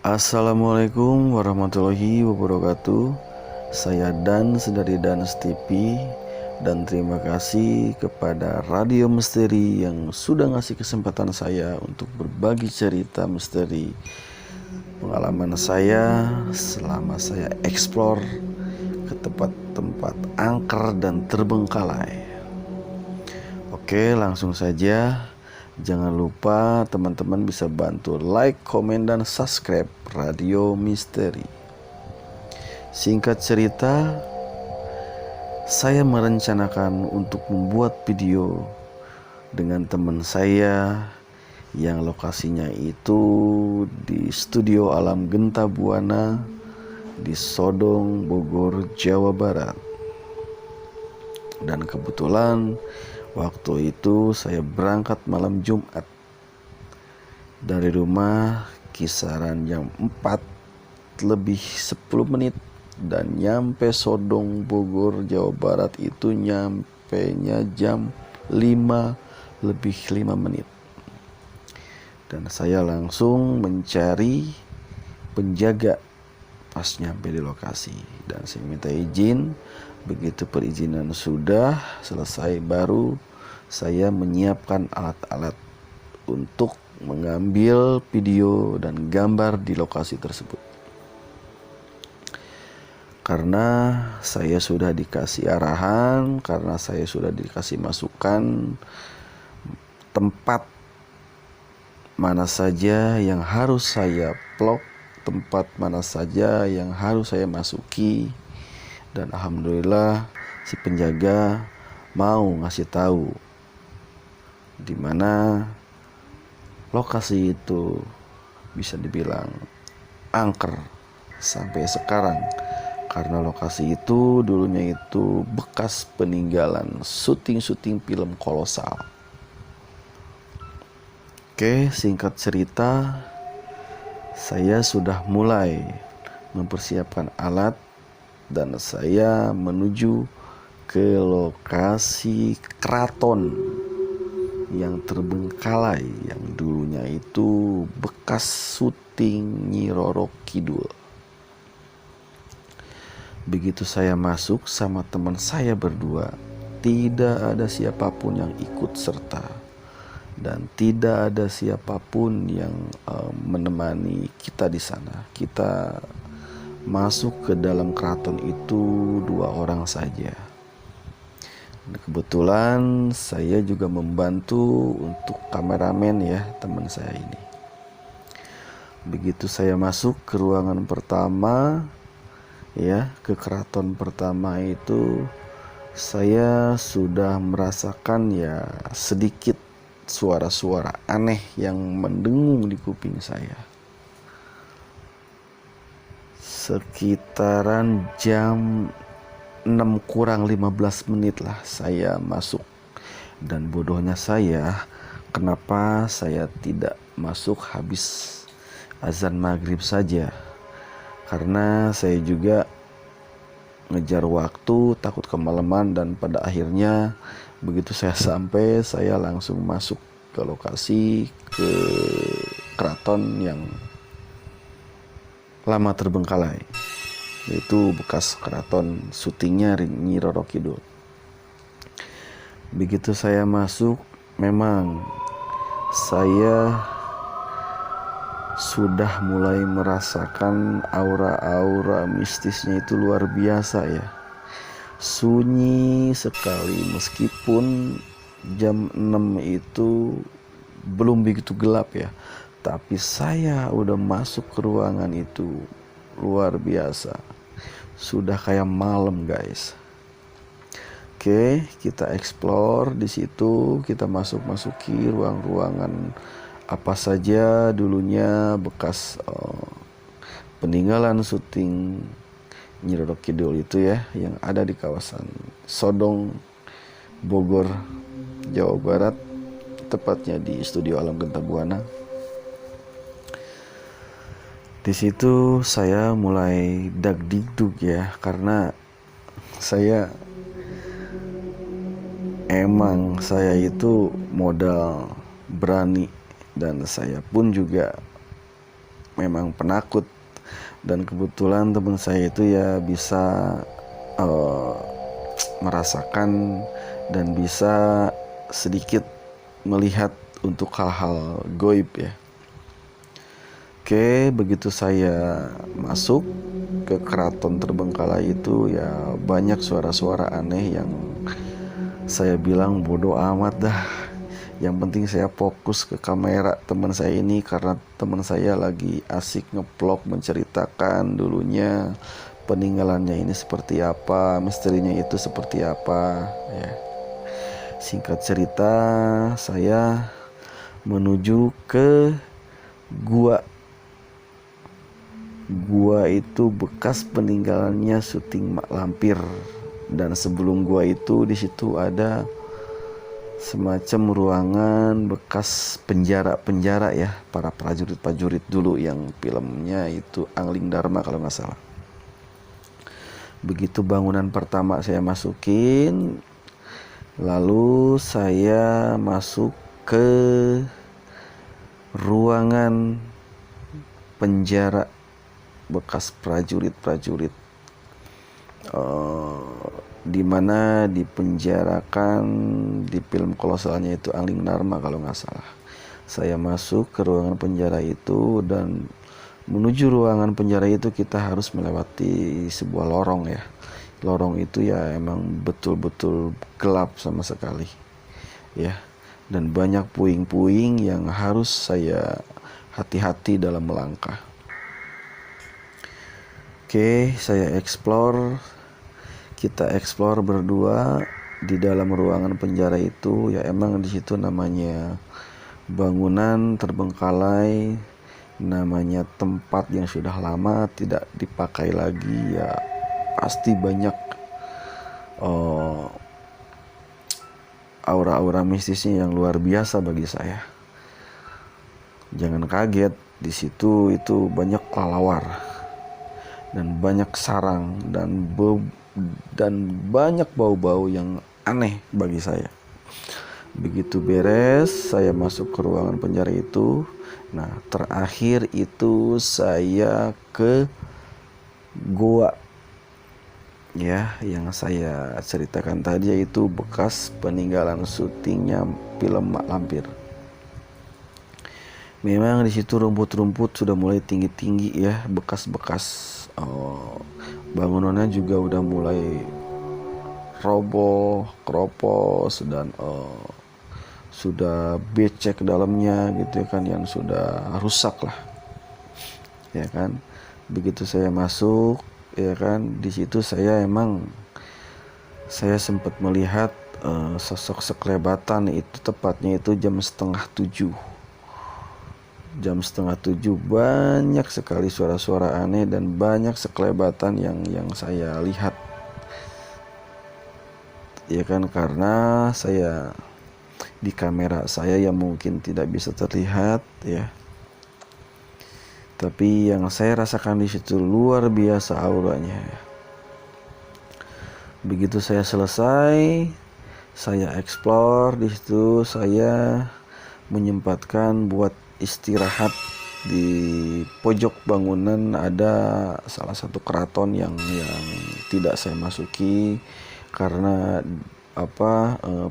Assalamualaikum warahmatullahi wabarakatuh. Saya Dan dari Dan TV, dan terima kasih kepada Radio Misteri yang sudah ngasih kesempatan saya untuk berbagi cerita misteri pengalaman saya selama saya eksplor ke tempat-tempat angker dan terbengkalai. Oke, langsung saja. Jangan lupa teman-teman bisa bantu like, komen, dan subscribe Radio Misteri. Singkat cerita, saya merencanakan untuk membuat video dengan teman saya yang lokasinya itu di Studio Alam Genta Buana di Sodong, Bogor, Jawa Barat. Dan kebetulan waktu itu saya berangkat malam Jumat dari rumah kisaran jam 4 lebih 10 menit, dan nyampe Sodong, Bogor, Jawa Barat itu nyampenya jam 5 lebih 5 menit. Dan saya langsung mencari penjaga pas nyampe di lokasi, dan saya minta izin. Begitu perizinan sudah selesai, baru saya menyiapkan alat-alat untuk mengambil video dan gambar di lokasi tersebut. Karena saya sudah dikasih arahan, karena saya sudah dikasih masukan tempat mana saja yang harus saya vlog, tempat mana saja yang harus saya masuki. Dan alhamdulillah si penjaga mau ngasih tahu di mana lokasi itu bisa dibilang angker sampai sekarang, karena lokasi itu dulunya itu bekas peninggalan syuting film kolosal. Oke, singkat cerita, saya sudah mulai mempersiapkan alat dan saya menuju ke lokasi keraton yang terbengkalai, yang dulunya itu bekas syuting Nyi Roro Kidul. Begitu saya masuk sama teman saya berdua, tidak ada siapapun yang ikut serta, dan tidak ada siapapun yang menemani kita di sana. Kita masuk ke dalam keraton itu 2 orang saja. Kebetulan saya juga membantu untuk kameramen ya, teman saya ini. Begitu saya masuk ke ruangan pertama ya, ke keraton pertama itu, saya sudah merasakan ya sedikit suara-suara aneh yang mendengung di kuping saya. Sekitaran jam 6 kurang 15 menit lah saya masuk. Dan bodohnya saya, kenapa saya tidak masuk habis azan maghrib saja? Karena saya juga ngejar waktu, takut kemalaman, dan pada akhirnya begitu saya sampai, saya langsung masuk ke lokasi, ke keraton yang lama terbengkalai, yaitu bekas keraton syutingnya Nyi Roro Kidul. Begitu saya masuk, memang saya sudah mulai merasakan aura-aura mistisnya itu luar biasa ya. Sunyi sekali, meskipun jam 6 itu belum begitu gelap ya, tapi saya udah masuk ke ruangan itu luar biasa. Sudah kayak malam, guys. Oke, kita explore di situ, kita masuki ruang-ruangan apa saja dulunya bekas peninggalan syuting Nyi Roro Kidul itu ya, yang ada di kawasan Sodong, Bogor, Jawa Barat, tepatnya di Studio Alam Genta Buana. Di situ saya mulai dagdikduk ya, karena saya emang saya itu modal berani, dan saya pun juga memang penakut, dan kebetulan teman saya itu ya bisa merasakan dan bisa sedikit melihat untuk hal-hal goib ya. Oke, begitu saya masuk ke keraton terbengkalai itu ya banyak suara-suara aneh yang saya bilang bodoh amat dah. Yang penting saya fokus ke kamera teman saya ini, karena teman saya lagi asik ngevlog menceritakan dulunya peninggalannya ini seperti apa, misterinya itu seperti apa ya. Singkat cerita, saya menuju ke gua. Gua itu bekas peninggalannya syuting Mak Lampir, dan sebelum gua itu di situ ada semacam ruangan bekas penjara ya, para prajurit dulu yang filmnya itu Angling Dharma kalau nggak salah. Begitu bangunan pertama saya masukin, lalu saya masuk ke ruangan penjara bekas prajurit di mana dipenjarakan di film kolosalnya itu Angling Dharma kalau nggak salah. Saya masuk ke ruangan penjara itu, dan menuju ruangan penjara itu kita harus melewati sebuah lorong ya. Lorong itu ya emang betul-betul gelap sama sekali ya, dan banyak puing-puing yang harus saya hati-hati dalam melangkah. Oke, saya kita explore berdua di dalam ruangan penjara itu ya. Emang di situ namanya bangunan terbengkalai, namanya tempat yang sudah lama tidak dipakai lagi ya, pasti banyak aura-aura mistisnya yang luar biasa bagi saya. Jangan kaget, di situ itu banyak kelelawar dan banyak sarang dan banyak bau-bau yang aneh bagi saya. Begitu beres, saya masuk ke ruangan penjara itu. Nah, terakhir itu saya ke goa ya, yang saya ceritakan tadi, yaitu bekas peninggalan syutingnya film Mak Lampir. Memang di situ rumput-rumput sudah mulai tinggi-tinggi ya, bekas-bekas bangunannya juga udah mulai roboh, keropos, dan sudah becek dalamnya gitu kan, yang sudah rusak lah ya kan. Begitu saya masuk ya kan, di situ saya sempat melihat sosok sekelebatan. Itu tepatnya itu jam setengah tujuh, banyak sekali suara-suara aneh dan banyak sekelebatan yang saya lihat ya kan, karena saya di kamera saya yang mungkin tidak bisa terlihat ya, tapi yang saya rasakan di situ luar biasa auranya ya. Begitu saya selesai, saya explore di situ, saya menyempatkan buat istirahat di pojok bangunan. Ada salah satu keraton yang tidak saya masuki karena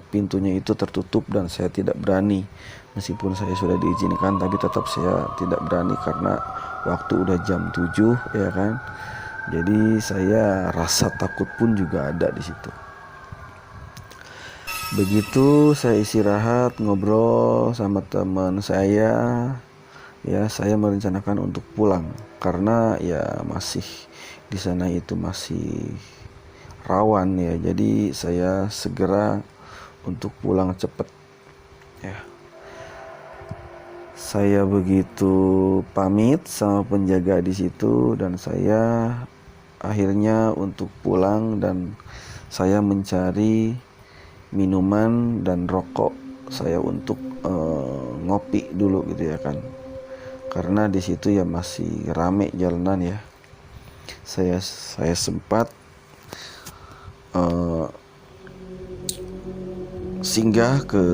pintunya itu tertutup dan saya tidak berani. Meskipun saya sudah diizinkan, tapi tetap saya tidak berani karena waktu udah jam 7 ya kan. Jadi saya rasa takut pun juga ada di situ. Begitu saya istirahat, ngobrol sama teman saya ya, saya merencanakan untuk pulang karena ya masih di sana itu masih rawan ya. Jadi saya segera untuk pulang cepat ya. Saya begitu pamit sama penjaga di situ, dan saya akhirnya untuk pulang, dan saya mencari minuman dan rokok saya untuk ngopi dulu gitu ya kan, karena di situ ya masih rame jalanan ya. Saya sempat singgah ke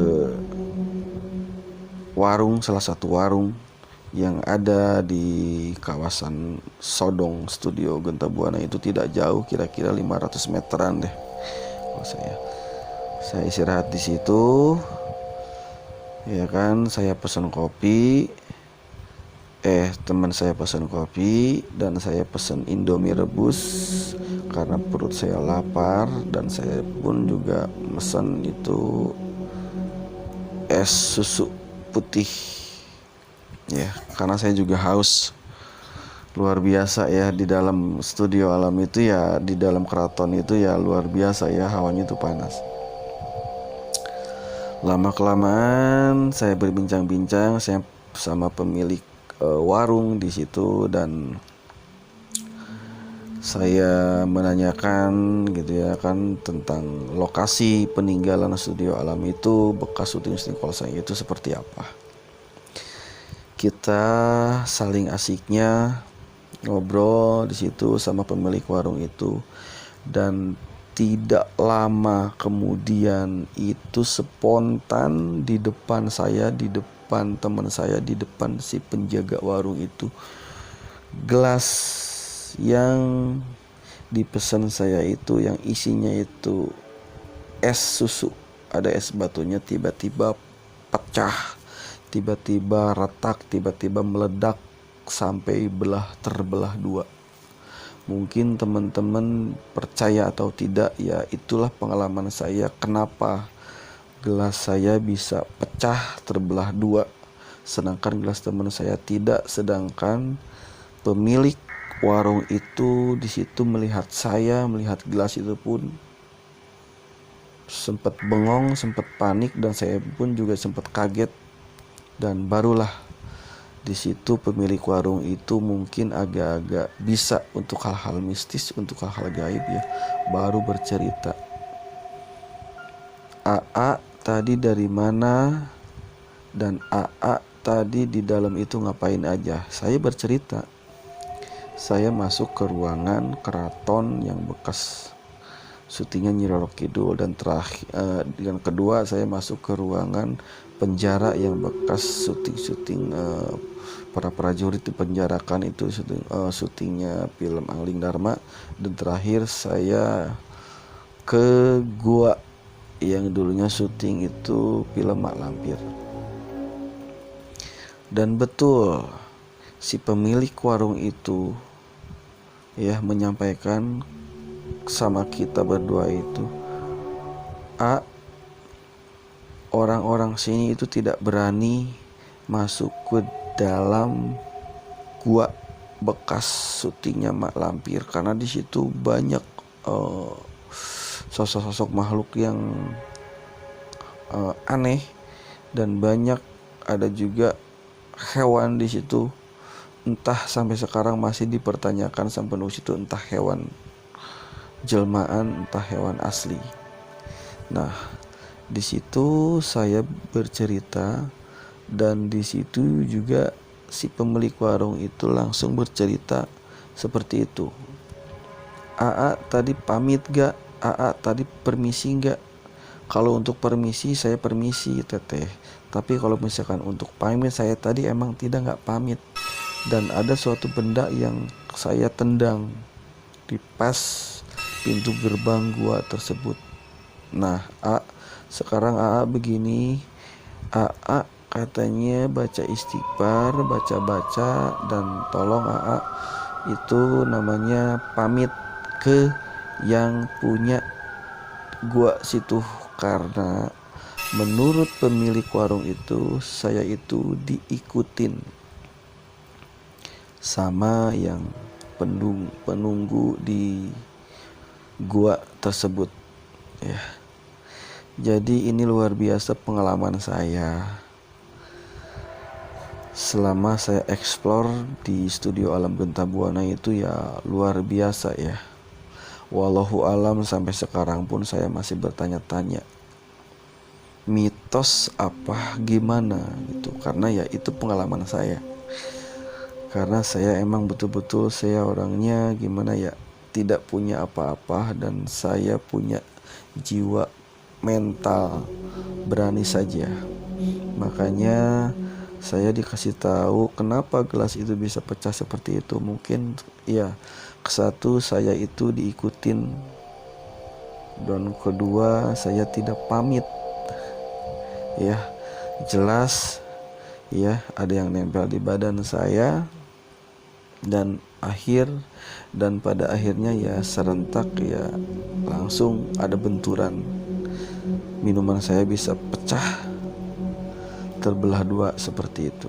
salah satu warung yang ada di kawasan Sodong Studio Genta Buana itu tidak jauh, kira-kira 500 meteran deh. Oh, saya istirahat di situ, ya kan. Saya pesan kopi, teman saya pesan kopi dan saya pesan Indomie rebus karena perut saya lapar, dan saya pun juga pesan itu es susu putih ya, karena saya juga haus. Luar biasa ya, di dalam studio alam itu ya, di dalam keraton itu ya luar biasa ya, hawanya itu panas. Lama kelamaan saya berbincang-bincang saya sama pemilik warung di situ, dan saya menanyakan gitu ya kan tentang lokasi peninggalan studio alam itu, bekas syuting Kolosai itu seperti apa. Kita saling asiknya ngobrol di situ sama pemilik warung itu, dan tidak lama kemudian itu spontan di depan saya, di depan teman saya, di depan si penjaga warung itu, gelas yang dipesan saya itu yang isinya itu es susu, ada es batunya, tiba-tiba pecah, tiba-tiba retak, tiba-tiba meledak sampai terbelah dua. Mungkin teman-teman percaya atau tidak ya, itulah pengalaman saya kenapa gelas saya bisa pecah terbelah dua, sedangkan gelas teman saya tidak. Sedangkan pemilik warung itu di situ melihat saya, melihat gelas itu pun sempat bengong, sempat panik, dan saya pun juga sempat kaget. Dan barulah di situ pemilik warung itu mungkin agak-agak bisa untuk hal-hal mistis, untuk hal-hal gaib ya, baru bercerita, "AA tadi dari mana? Dan AA tadi di dalam itu ngapain aja?" Saya bercerita, saya masuk ke ruangan keraton yang bekas syutingnya Nyi Roro Kidul, dan terakhir yang kedua saya masuk ke ruangan penjara yang bekas syuting para prajurit dipenjarakan itu, syutingnya film Angling Dharma, dan terakhir saya ke gua yang dulunya syuting itu film Mak Lampir. Dan betul si pemilik warung itu ya menyampaikan sama kita berdua itu, orang-orang sini itu tidak berani masuk ke dalam gua bekas syutingnya Mak Lampir, karena di situ banyak sosok-sosok makhluk yang aneh, dan banyak ada juga hewan di situ. Entah sampai sekarang masih dipertanyakan sama penulis itu, entah hewan jelmaan, entah hewan asli. Nah, di situ saya bercerita, dan di situ juga si pemilik warung itu langsung bercerita seperti itu. "AA tadi pamit gak? AA tadi permisi gak?" Kalau untuk permisi saya permisi teteh, tapi kalau misalkan untuk pamit saya tadi emang gak pamit. Dan ada suatu benda yang saya tendang di pas pintu gerbang gua tersebut. Nah, sekarang AA begini, AA katanya baca istighfar, baca-baca, dan tolong AA itu namanya pamit ke yang punya gua situ, karena menurut pemilik warung itu saya itu diikutin sama yang penunggu di gua tersebut ya. Jadi ini luar biasa pengalaman saya selama saya explore di studio alam Genta Buana itu ya, luar biasa ya. Wallahu alam, sampai sekarang pun saya masih bertanya-tanya mitos apa gimana gitu, karena ya itu pengalaman saya. Karena saya emang betul-betul saya orangnya gimana ya, tidak punya apa-apa, dan saya punya jiwa mental berani saja. Makanya Saya dikasih tahu kenapa gelas itu bisa pecah seperti itu. Mungkin ya, satu saya itu diikutin, dan kedua saya tidak pamit. Ya, jelas ya, ada yang nempel di badan saya, dan pada akhirnya ya serentak ya, langsung ada benturan. Minuman saya bisa pecah, terbelah dua seperti itu.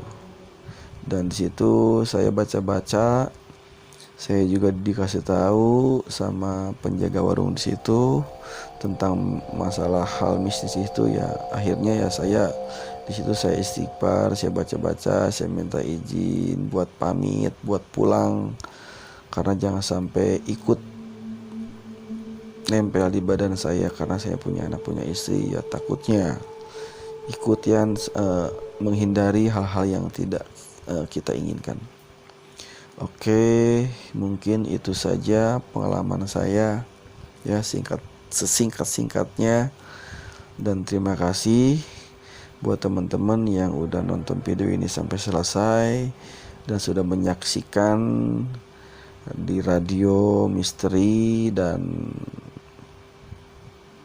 Dan di situ saya baca-baca, saya juga dikasih tahu sama penjaga warung di situ tentang masalah hal mistis itu. Ya akhirnya ya saya di situ, saya istighfar, saya baca-baca, saya minta izin buat pamit, buat pulang, karena jangan sampai ikut nempel di badan saya, karena saya punya anak, punya istri, ya takutnya ikut yang menghindari hal-hal yang tidak kita inginkan. Oke, mungkin itu saja pengalaman saya ya, sesingkat-singkatnya. Dan terima kasih buat teman-teman yang udah nonton video ini sampai selesai dan sudah menyaksikan di Radio Misteri. Dan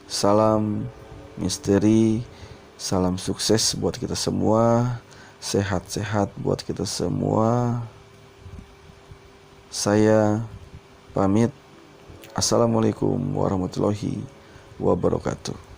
salam misteri, salam sukses buat kita semua, sehat-sehat buat kita semua. Saya pamit. Assalamualaikum warahmatullahi wabarakatuh.